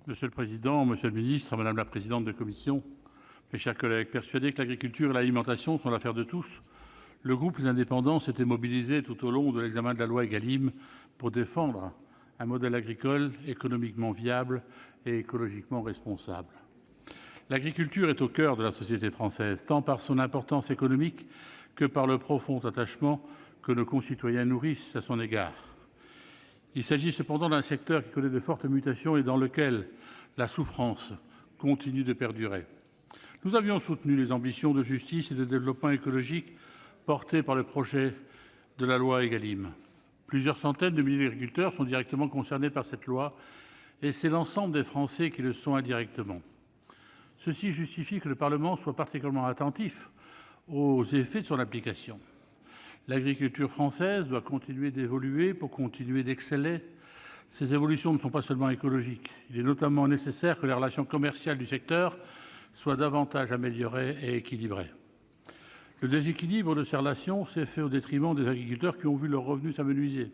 Monsieur le président, monsieur le ministre, madame la présidente de commission, mes chers collègues, persuadé que l'agriculture et l'alimentation sont l'affaire de tous, le groupe Les Indépendants s'était mobilisé tout au long de l'examen de la loi Égalim pour défendre un modèle agricole économiquement viable et écologiquement responsable. L'agriculture est au cœur de la société française, tant par son importance économique que par le profond attachement que nos concitoyens nourrissent à son égard. Il s'agit cependant d'un secteur qui connaît de fortes mutations et dans lequel la souffrance continue de perdurer. Nous avions soutenu les ambitions de justice et de développement écologique portées par le projet de la loi Égalim. Plusieurs centaines de milliers d'agriculteurs sont directement concernés par cette loi et c'est l'ensemble des Français qui le sont indirectement. Ceci justifie que le Parlement soit particulièrement attentif aux effets de son application. L'agriculture française doit continuer d'évoluer pour continuer d'exceller. Ces évolutions ne sont pas seulement écologiques. Il est notamment nécessaire que les relations commerciales du secteur soient davantage améliorées et équilibrées. Le déséquilibre de ces relations s'est fait au détriment des agriculteurs qui ont vu leurs revenus s'amenuiser.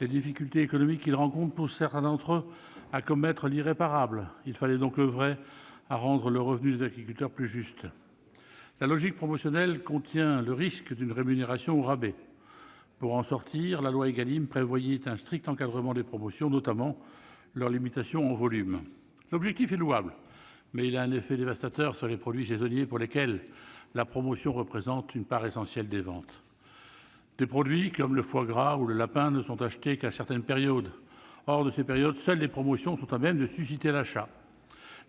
Les difficultés économiques qu'ils rencontrent poussent certains d'entre eux à commettre l'irréparable. Il fallait donc œuvrer à rendre le revenu des agriculteurs plus juste. La logique promotionnelle contient le risque d'une rémunération au rabais. Pour en sortir, la loi Égalim prévoyait un strict encadrement des promotions, notamment leur limitation en volume. L'objectif est louable, mais il a un effet dévastateur sur les produits saisonniers pour lesquels la promotion représente une part essentielle des ventes. Des produits comme le foie gras ou le lapin ne sont achetés qu'à certaines périodes. Hors de ces périodes, seules les promotions sont à même de susciter l'achat.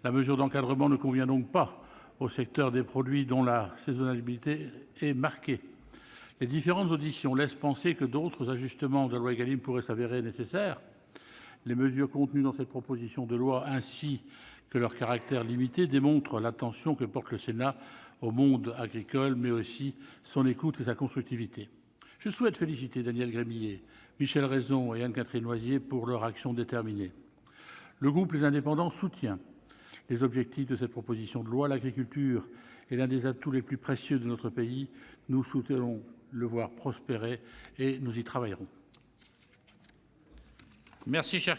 La mesure d'encadrement ne convient donc pas au secteur des produits dont la saisonnalité est marquée. Les différentes auditions laissent penser que d'autres ajustements de la loi Égalim pourraient s'avérer nécessaires. Les mesures contenues dans cette proposition de loi ainsi que leur caractère limité démontrent l'attention que porte le Sénat au monde agricole, mais aussi son écoute et sa constructivité. Je souhaite féliciter Daniel Gremillet, Michel Raison et Anne-Catherine Loisier pour leur action déterminée. Le groupe Les Indépendants soutient les objectifs de cette proposition de loi. L'agriculture est l'un des atouts les plus précieux de notre pays. Nous souhaitons le voir prospérer et nous y travaillerons. Merci, cher collègue.